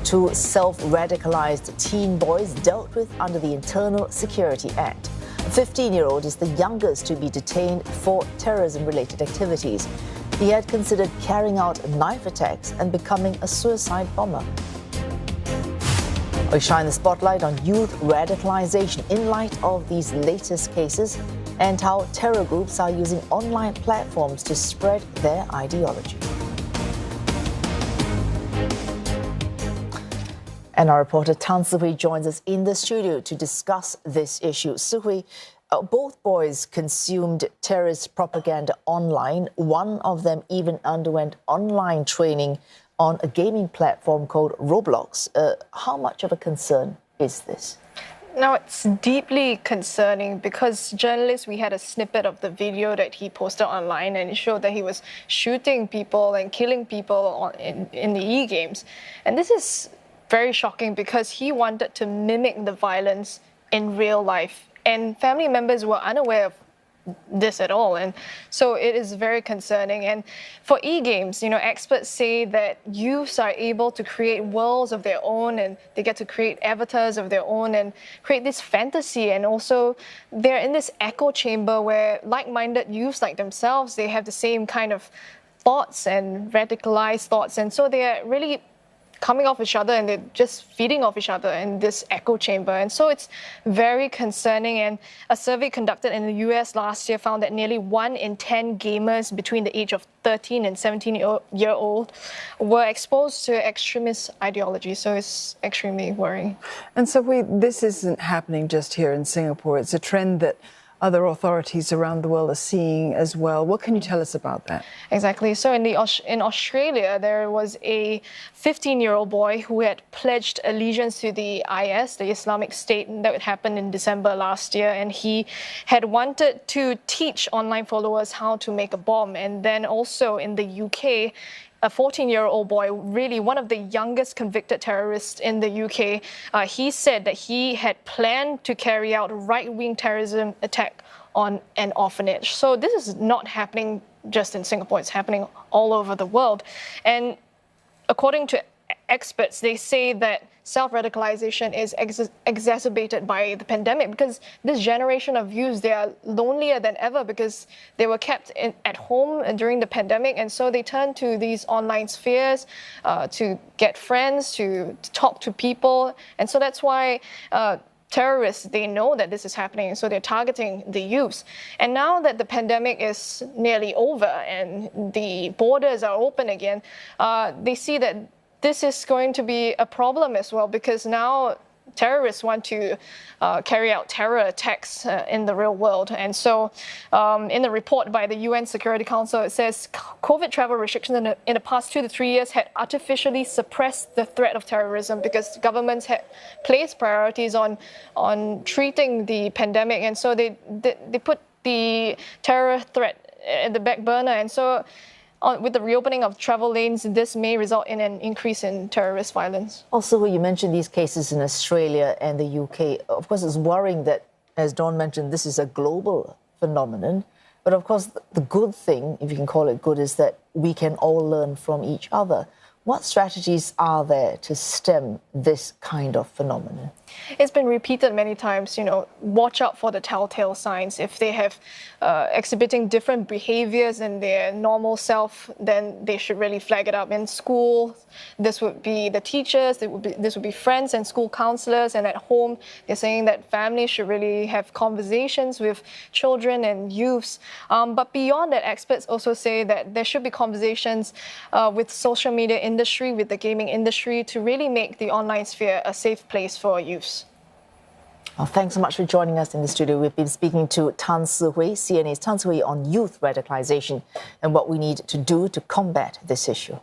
Two self-radicalized teen boys dealt with under the Internal Security Act. A 15-year-old is the youngest to be detained for terrorism-related activities. He had considered carrying out knife attacks and becoming a suicide bomber. We shine the spotlight on youth radicalization in light of these latest cases and how terror groups are using online platforms to spread their ideology. And our reporter Tan Sihui joins us in the studio to discuss this issue. Sihui, both boys consumed terrorist propaganda online. One of them even underwent online training on a gaming platform called Roblox. How much of a concern is this? Now, it's deeply concerning because journalists, we had a snippet of the video that he posted online, and it showed that he was shooting people and killing people in the e-games. And this is very shocking because he wanted to mimic the violence in real life, and family members were unaware of this at all. And so it is very concerning. And for e-games, experts say that youths are able to create worlds of their own, and they get to create avatars of their own and create this fantasy. And also they're in this echo chamber where like-minded youths like themselves, they have the same kind of thoughts and radicalized thoughts. And so they're really coming off each other, and they're just feeding off each other in this echo chamber. And so it's very concerning. And a survey conducted in the US last year found that nearly 1 in 10 gamers between the age of 13 and 17-year-old were exposed to extremist ideology. So it's extremely worrying. And so this isn't happening just here in Singapore. It's a trend that other authorities around the world are seeing as well. What can you tell us about that? Exactly. So in Australia, there was a 15-year-old boy who had pledged allegiance to the IS, the Islamic State, that happened in December last year. And he had wanted to teach online followers how to make a bomb. And then also in the UK, a 14-year-old boy, really one of the youngest convicted terrorists in the UK, he said that he had planned to carry out a right-wing terrorism attack on an orphanage. So this is not happening just in Singapore, it's happening all over the world. And according to experts, they say that self-radicalization is exacerbated by the pandemic because this generation of youths, they are lonelier than ever because they were kept at home during the pandemic. And so they turn to these online spheres to get friends, to talk to people. And so that's why terrorists, they know that this is happening, so they're targeting the youths. And now that the pandemic is nearly over and the borders are open again, they see that this is going to be a problem as well because now terrorists want to carry out terror attacks in the real world. And so in the report by the UN Security Council, it says COVID travel restrictions in the past 2 to 3 years had artificially suppressed the threat of terrorism because governments had placed priorities on treating the pandemic. And so they put the terror threat at the back burner. And so with the reopening of travel lanes, this may result in an increase in terrorist violence. Also, you mentioned these cases in Australia and the UK. Of course, it's worrying that, as Dawn mentioned, this is a global phenomenon. But of course, the good thing, if you can call it good, is that we can all learn from each other. What strategies are there to stem this kind of phenomenon? It's been repeated many times, watch out for the telltale signs. If they have exhibiting different behaviors in their normal self, then they should really flag it up. In school, this would be the teachers, this would be friends and school counselors. And at home, they're saying that families should really have conversations with children and youths. But beyond that, experts also say that there should be conversations with social media industry, with the gaming industry, to really make the online sphere a safe place for youth. Well, thanks so much for joining us in the studio. We've been speaking to Tan Sihui, CNA's Tan Sihui, on youth radicalization and what we need to do to combat this issue.